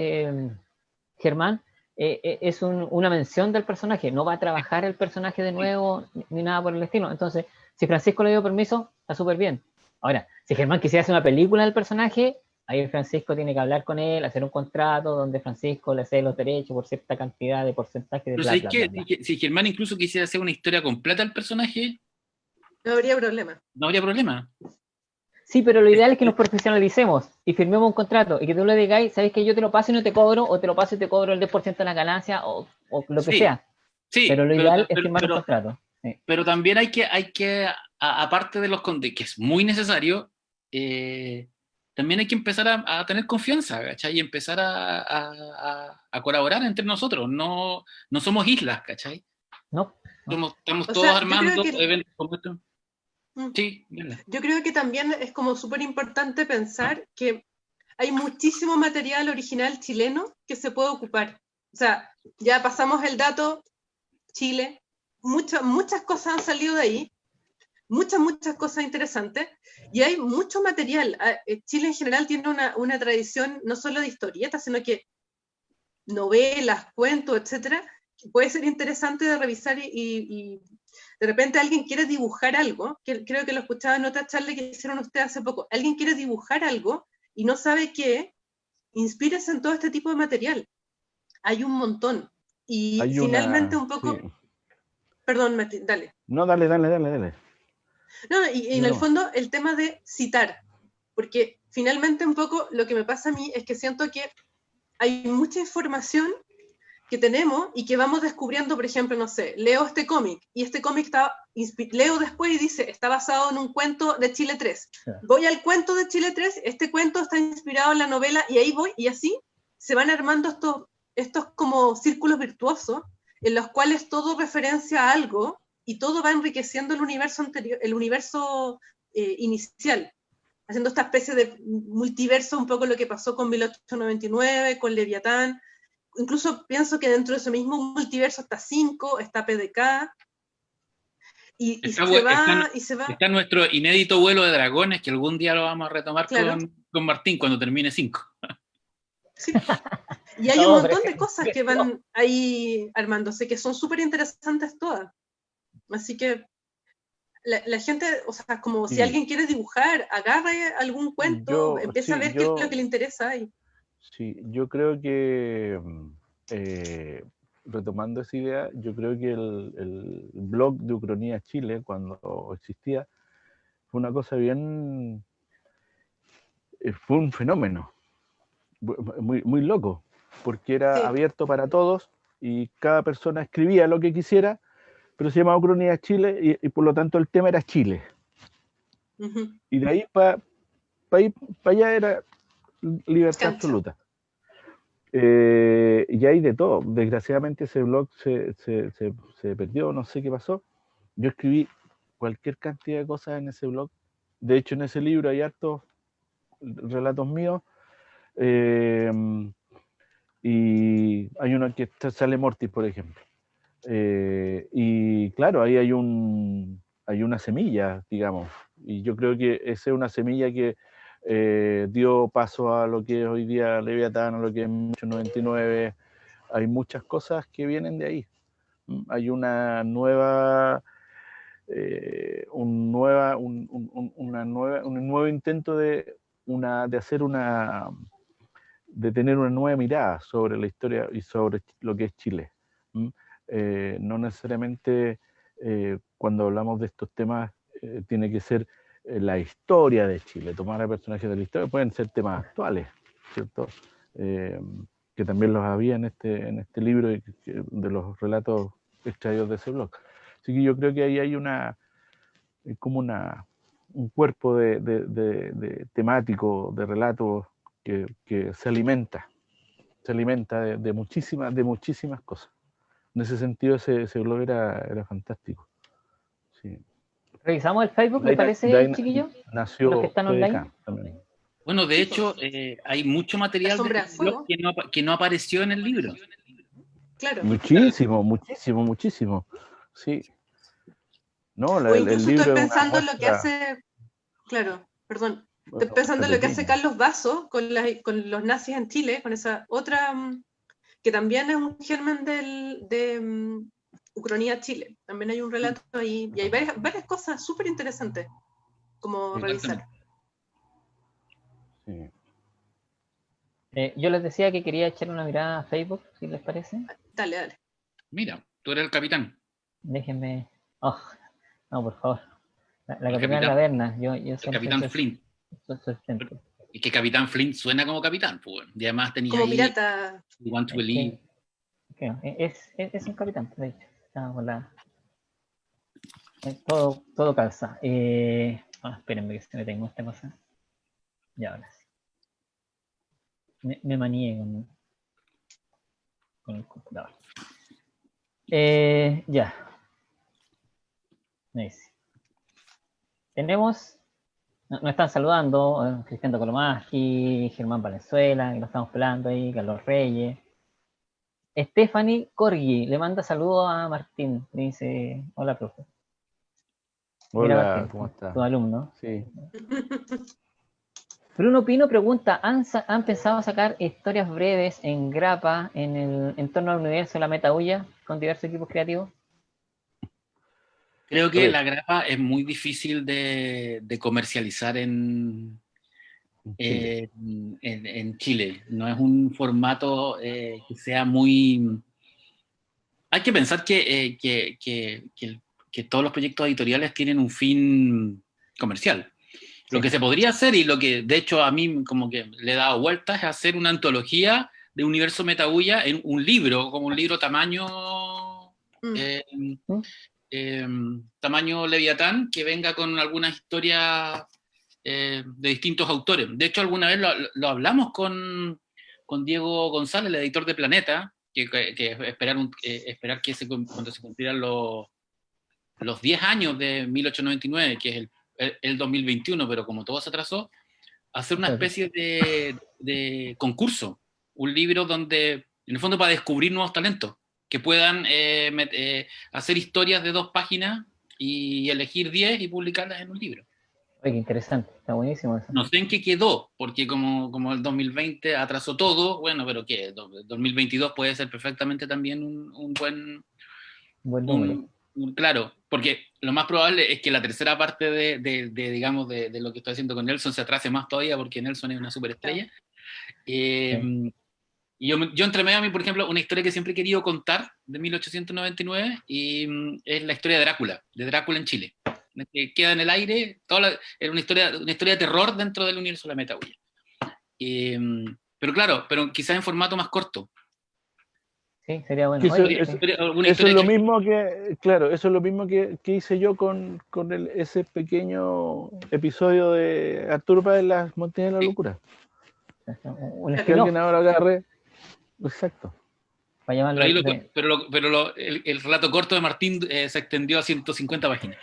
Germán, es una mención del personaje, no va a trabajar el personaje de nuevo ni nada por el estilo. Entonces, si Francisco le dio permiso, está súper bien. Ahora, si Germán quisiera hacer una película del personaje, ahí Francisco tiene que hablar con él, hacer un contrato donde Francisco le cede los derechos por cierta cantidad de porcentaje de Pero bla, ¿sabes bla, qué? bla, bla. Si Germán incluso quisiera hacer una historia completa del personaje, No habría problema. no habría problema. Sí, pero lo ideal es que nos profesionalicemos y firmemos un contrato y que tú le digáis, sabes que yo te lo paso y no te cobro, o te lo paso y te cobro el 10% de la ganancia, o lo que Sí, sea. sí, Pero lo ideal es firmar un contrato. Sí. pero también aparte de que es muy necesario, también hay que empezar a tener confianza, ¿cachai? Y empezar a colaborar entre nosotros. No, no somos islas, ¿cachai? ¿No? Estamos O todos sea, armando eventos como estos. Sí, dale. yo creo que también es como súper importante pensar que hay muchísimo material original chileno que se puede ocupar. O sea, ya pasamos el dato, Chile, muchas cosas han salido de ahí, muchas cosas interesantes, y hay mucho material. Chile en general tiene una tradición no solo de historietas, sino que novelas, cuentos, etcétera, que puede ser interesante de revisar y de repente alguien quiere dibujar algo, que creo que lo escuchaba en otra charla que hicieron ustedes hace poco, alguien quiere dibujar algo y no sabe qué, inspírese en todo este tipo de material. Hay un montón. Y Hay finalmente una... un poco... Sí. Perdón, Martín, dale. No, dale. No, y en el No. fondo el tema de citar, porque finalmente un poco lo que me pasa a mí es que siento que hay mucha información que tenemos y que vamos descubriendo, por ejemplo, no sé, leo este cómic y este cómic leo después y dice, está basado en un cuento de Chile 3. Voy al cuento de Chile 3, este cuento está inspirado en la novela y ahí voy y así se van armando estos como círculos virtuosos en los cuales todo referencia a algo y todo va enriqueciendo el universo anterior, el universo inicial, haciendo esta especie de multiverso, un poco lo que pasó con 1899, con Leviatán. Incluso pienso que dentro de ese mismo multiverso está 5, está PDK, y se va. Está nuestro inédito vuelo de dragones, que algún día lo vamos a retomar Claro. con Martín cuando termine 5. Sí. Y hay un montón de cosas que van ahí armándose, que son súper interesantes todas. Así que la gente, o sea, como si alguien quiere dibujar, agarre algún cuento, empieza a ver qué es lo que le interesa. Sí, yo creo que, retomando esa idea, yo creo que el blog de Ucronía Chile, cuando existía, fue una cosa bien, fue un fenómeno, muy loco, porque era abierto para todos y cada persona escribía lo que quisiera, pero se llamaba Ucronía Chile y por lo tanto el tema era Chile. Y de ahí para allá era libertad absoluta. Y hay de todo. Desgraciadamente ese blog se perdió, no sé qué pasó. Yo escribí cualquier cantidad de cosas en ese blog. De hecho, en ese libro hay hartos relatos míos Y hay uno que sale Mortis, por ejemplo. Y claro, ahí hay una semilla, digamos, y yo creo que esa es una semilla que dio paso a lo que es hoy día Leviatán, a lo que es 1899. Hay muchas cosas que vienen de ahí. Hay una nueva, un nuevo intento de tener una nueva mirada sobre la historia y sobre lo que es Chile. No necesariamente cuando hablamos de estos temas tiene que ser la historia de Chile, tomar a personajes de la historia, pueden ser temas actuales, ¿cierto? Que también los había en este libro de los relatos extraídos de ese blog. Así que yo creo que ahí hay como un cuerpo de temático, de relatos que se alimenta de muchísimas cosas. En ese sentido, ese blog era fantástico. Sí. ¿Revisamos el Facebook, les parece, chiquillos? Nació Los que están online. PDK también. Bueno, de hecho, hay mucho material La sombra del fuego. que no apareció en el libro. Claro. Muchísimo. Sí. No, O incluso el libro estoy es pensando una en lo que muestra. hace, claro, perdón, Bueno, estoy pensando en lo que hace pequeña. Carlos Basso con los nazis en Chile, con esa otra, que también es un germen de Ucronía Chile. También hay un relato ahí, y hay varias cosas súper interesantes como revisar. Sí. Yo les decía que quería echar una mirada a Facebook, si les parece. Dale. Mira, tú eres el capitán. Déjenme... Oh, no, por favor. La El capitana capitán. Laverna. Yo El siempre capitán soy Flint. suplente. Y que Capitán Flint suena como capitán, pues. Y además tenía Como ahí pirata. We Want to Es Believe. es un capitán, de hecho. Está con la... todo calza. Espérenme que se me tengo esta cosa. Ya, ahora sí. Me manié con el computador. Ya. Nice. Tenemos... Nos están saludando Cristian Colomaggi, Germán Valenzuela, que lo estamos pelando ahí, Carlos Reyes. Stephanie Corgi le manda saludos a Martín. Le dice: hola, profe. Mira, Hola, Martín, ¿cómo estás? tu alumno. Sí. Bruno Pino pregunta: ¿Han pensado sacar historias breves en grapa en torno al universo de la Metahulla con diversos equipos creativos? Creo que la grapa es muy difícil de comercializar en Chile. No es un formato que sea muy... Hay que pensar que todos los proyectos editoriales tienen un fin comercial. Lo Sí. que se podría hacer, y lo que de hecho a mí como que le he dado vueltas, es hacer una antología de Universo Metahulla en un libro, como un libro tamaño... tamaño Leviatán, que venga con algunas historias de distintos autores. De hecho, alguna vez lo hablamos con Diego González, el editor de Planeta, que esperar que cuando se cumplieran los 10 años de 1899, que es el 2021, pero como todo se atrasó, hacer una especie de concurso, un libro donde, en el fondo, para descubrir nuevos talentos, que puedan hacer historias de 2 páginas y elegir 10 y publicarlas en un libro. Oye, qué interesante, está buenísimo eso. No sé en qué quedó, porque como el 2020 atrasó todo, bueno, pero ¿qué? El 2022 puede ser perfectamente también un buen número. Claro, porque lo más probable es que la tercera parte digamos, de lo que estoy haciendo con Nelson se atrase más todavía, porque Nelson es una superestrella. Sí. Y yo entre medio, a mí, por ejemplo, una historia que siempre he querido contar de 1899 es la historia de Drácula en Chile, que queda en el aire. Era una historia de terror dentro del universo de la Metahulla. Pero claro, quizás en formato más corto. Sí, sería bueno. Eso es lo mismo que, claro, eso es lo mismo que hice yo con ese pequeño episodio de Arturo Prat de las Montañas de la Locura. Un que alguien ahora agarre. Exacto. para llamarlo. El relato corto de Martín se extendió a 150 páginas.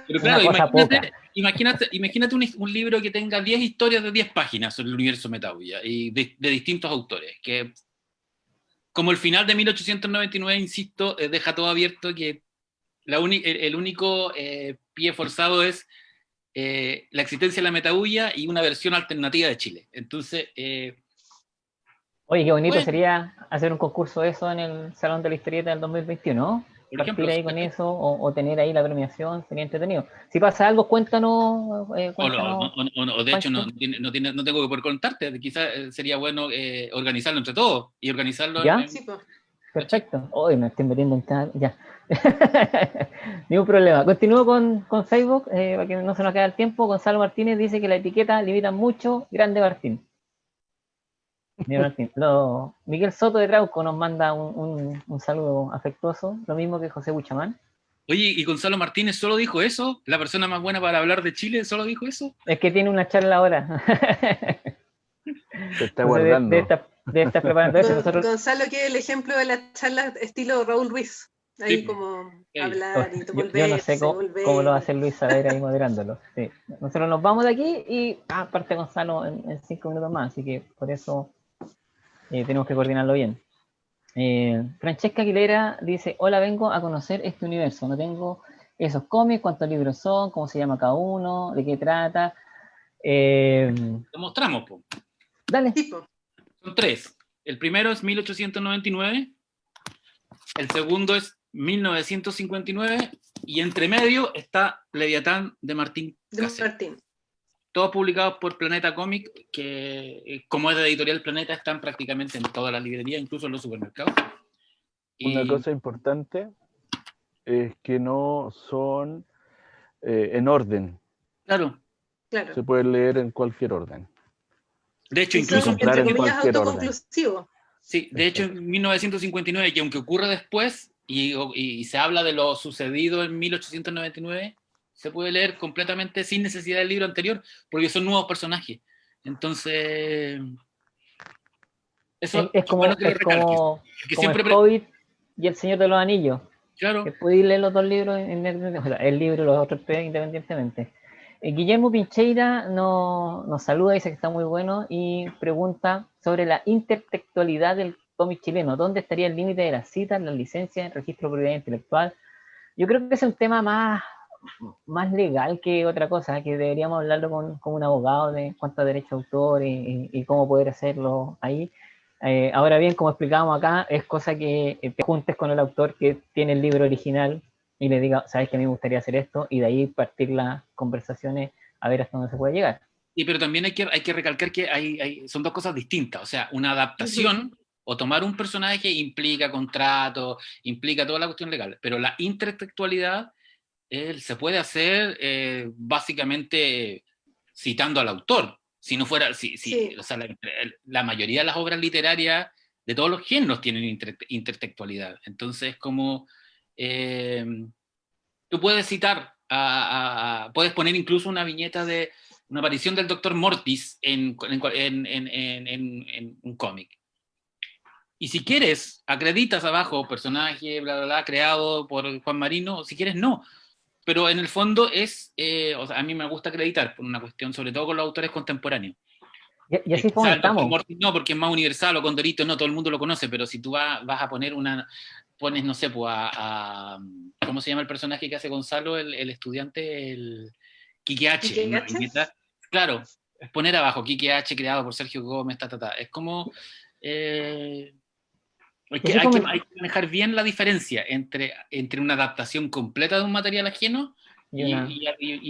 Pero Una claro, cosa poca. imagínate un libro que tenga 10 historias de 10 páginas sobre el universo Metahuya y de distintos autores, que como el final de 1899, insisto, deja todo abierto, que el único pie forzado es la existencia de la Metahuya y una versión alternativa de Chile. Entonces, Oye, qué bonito bueno, sería hacer un concurso de eso en el Salón de la Historieta del 2021, ¿no? por Partir ejemplo, ahí con eso o tener ahí la premiación, sería entretenido. Si pasa algo, cuéntanos, o de hecho Pancho. no tengo que poder contarte, quizás sería bueno organizarlo entre todos y organizarlo ¿Ya? Sí, pues. Perfecto. Hoy me estoy metiendo en cada... Ya. Ningún problema. Continúo con Facebook, para que no se nos quede el tiempo. Gonzalo Martínez dice que la etiqueta limita mucho. Grande Martín. Martín. Miguel Soto de Trauco nos manda un saludo afectuoso. Lo mismo que José Buchamán. Oye, ¿y Gonzalo Martínez solo dijo eso? ¿La persona más buena para hablar de Chile solo dijo eso? Es que tiene una charla ahora. Se está Entonces, guardando. de estar preparando eso. Nosotros... Gonzalo, que es el ejemplo de la charla estilo Raúl Ruiz. Ahí Sí, como sí. hablar y Yo no sé cómo lo va a hacer Luis Saavedra ahí moderándolo. Sí. Nosotros nos vamos de aquí y aparte Gonzalo en 5 minutos más, así que por eso tenemos que coordinarlo bien. Francesca Aguilera dice, hola, vengo a conocer este universo, no tengo esos cómics, cuántos libros son, cómo se llama cada uno, de qué trata. Lo mostramos, po. Dale. Tipo. Son 3. El primero es 1899, el segundo es 1959 y entre medio está Leviatán de Martín Cassel. Todos publicados por Planeta Comic, que como es de editorial Planeta, están prácticamente en todas las librerías, incluso en los supermercados. Una cosa importante es que no son en orden. Claro. Se puede leer en cualquier orden. De hecho, incluso entre comillas autoconclusivo. Sí, de hecho, en 1959, que aunque ocurre después y se habla de lo sucedido en 1899, se puede leer completamente sin necesidad del libro anterior, porque son nuevos personajes. Entonces, eso es como, bueno que lo recalques. Que como el Hobbit y el Señor de los Anillos. Claro. Que podéis leer los dos libros, el libro y los otros tres independientemente. Guillermo Pincheira nos saluda, dice que está muy bueno y pregunta sobre la intertextualidad del cómic chileno. ¿Dónde estaría el límite de las citas, las licencias, el registro de propiedad intelectual? Yo creo que es un tema más legal que otra cosa, que deberíamos hablarlo con un abogado de cuánto derecho de autor y cómo poder hacerlo ahí. Ahora bien, como explicábamos acá, es cosa que te juntes con el autor que tiene el libro original y le diga, sabes que a mí me gustaría hacer esto, y de ahí partir las conversaciones a ver hasta dónde se puede llegar. Sí, pero también hay que recalcar que son dos cosas distintas. O sea, una adaptación o tomar un personaje implica contrato, implica toda la cuestión legal, pero la intertextualidad se puede hacer básicamente citando al autor. Si no fuera, o sea, la mayoría de las obras literarias de todos los géneros tienen intertextualidad. Entonces, como tú puedes citar, puedes poner incluso una viñeta de una aparición del Dr. Mortis en un cómic. Y si quieres, acreditas abajo personaje, bla, bla, bla, creado por Juan Marino, o si quieres, no. Pero en el fondo o sea, a mí me gusta acreditar por una cuestión, sobre todo con los autores contemporáneos. Y así fomentamos. No, porque es más universal, o Condorito, no, todo el mundo lo conoce, pero si tú vas a poner pones, no sé, pues ¿cómo se llama el personaje que hace Gonzalo, el estudiante, el Quique H. Claro, es poner abajo Quique H, creado por Sergio Gómez, Es como... hay que manejar bien la diferencia entre una adaptación completa de un material ajeno y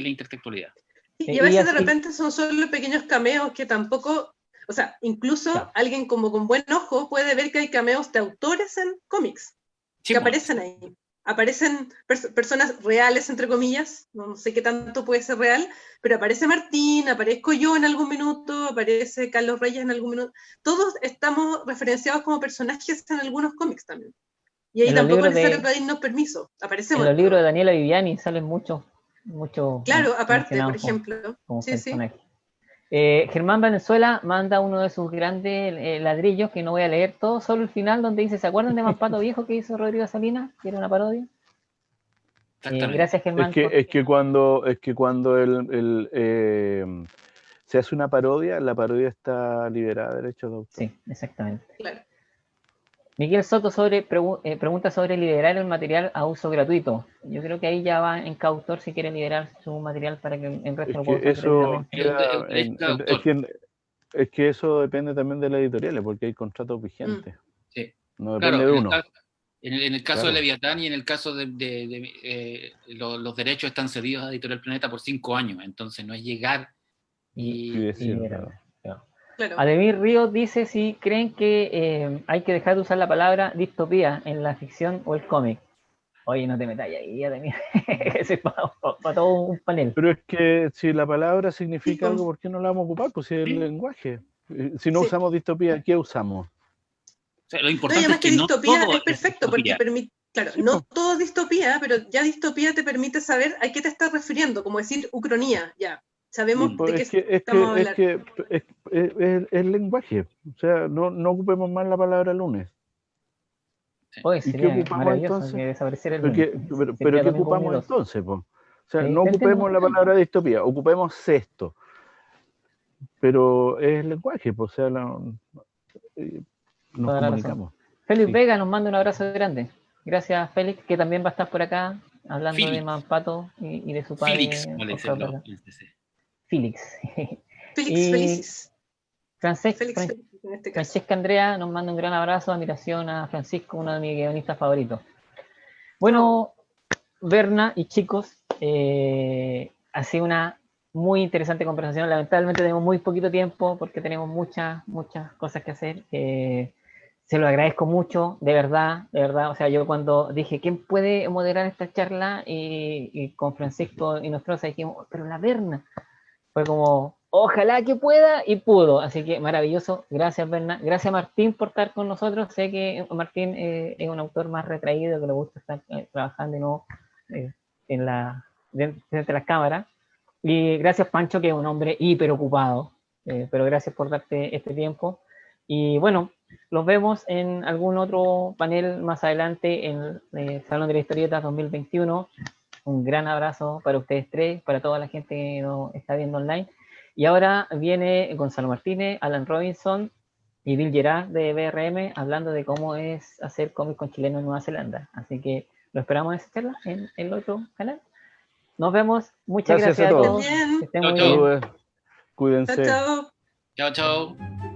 la intertextualidad. Y a veces de repente son solo pequeños cameos que tampoco, o sea, incluso alguien como con buen ojo puede ver que hay cameos de autores en cómics que aparecen ahí. Aparecen personas reales, entre comillas, no sé qué tanto puede ser real, pero aparece Martín, aparezco yo en algún minuto, aparece Carlos Reyes en algún minuto. Todos estamos referenciados como personajes en algunos cómics también. Y ahí tampoco es necesario pedirnos permiso. Aparecemos. En los libros de Daniela Viviani salen muchos. Claro, aparte, por ejemplo. Como personaje. Germán Valenzuela manda uno de sus grandes ladrillos que no voy a leer todo, solo el final donde dice, ¿se acuerdan de Mampato Viejo que hizo Rodrigo Salinas? Que era una parodia. Exactamente. Gracias, Germán. Es que cuando se hace una parodia, la parodia está liberada de derechos de autor. Sí, exactamente. Claro. Miguel Soto pregunta sobre liberar el material a uso gratuito. Yo creo que ahí ya va en cada autor si quiere liberar su material para que el resto Es lo que pueda usar eso gratuitamente. queda es que eso depende también de las editoriales, porque hay contratos vigentes. Sí. No Claro, depende de uno. En el caso Claro. de Leviatán y en el caso los derechos están cedidos a Editorial Planeta por 5 años, entonces no es llegar Sí, es cierto. liberar. Claro. Ademir Ríos dice si creen que hay que dejar de usar la palabra distopía en la ficción o el cómic. Oye, no te metas ahí, Ademir. Ese es para todo un panel. Pero es que si la palabra significa Sí, algo, ¿por qué no la vamos a ocupar? Pues si es el Sí. lenguaje. Si no Sí. usamos distopía, ¿qué usamos? O sea, lo No, y importante además es que que no distopía todo es perfecto porque distopía. permite, claro, Sí, no po. todo es distopía, pero ya distopía te permite saber a qué te estás refiriendo, como decir ucronía, ya. Sabemos Pues de qué es que estamos hablando. es el lenguaje. O sea, no ocupemos más la palabra lunes. Oye, ¿Y qué sería ocupamos maravilloso entonces? que desapareciera el Pero lunes. ¿qué Sería domingo ocupamos 1 y 2. entonces? Po? O sea, Sí, no te entiendo ocupemos la perfectamente. palabra distopía, ocupemos sexto. Pero es el lenguaje, pues, o sea, nos Toda la razón. comunicamos. Félix Sí. Vega nos manda un abrazo grande. Gracias, Félix, que también va a estar por acá hablando de Félix. Mampato y de su padre. Félix, como le dicen Oscar Vega. el CC. Félix. Félix Y Felicis. Félix Felicis en este caso. Francesca Andrea nos manda un gran abrazo, admiración a Francisco, uno de mis guionistas favoritos. Bueno, Berna y chicos, ha sido una muy interesante conversación. Lamentablemente tenemos muy poquito tiempo porque tenemos muchas cosas que hacer. Se lo agradezco mucho, de verdad. O sea, yo cuando dije, ¿quién puede moderar esta charla? Y con Francisco y nosotros dijimos, pero la Berna. Fue como, ojalá que pueda, y pudo. Así que maravilloso. Gracias, Berna. Gracias, Martín, por estar con nosotros. Sé que Martín es un autor más retraído, que le gusta estar trabajando y no frente a las cámaras. Y gracias, Pancho, que es un hombre hiper ocupado. Pero gracias por darte este tiempo. Y bueno, los vemos en algún otro panel más adelante en el Salón de la Historieta 2021. Un gran abrazo para ustedes tres, para toda la gente que nos está viendo online. Y ahora viene Gonzalo Martínez, Alan Robinson y Bill Gerard de BRM hablando de cómo es hacer cómics con chilenos en Nueva Zelanda. Así que lo esperamos en esa charla en el otro canal. Nos vemos. Muchas gracias a todos. Que estén muy bien. Cuídense. Chao, chao. Chao, chao.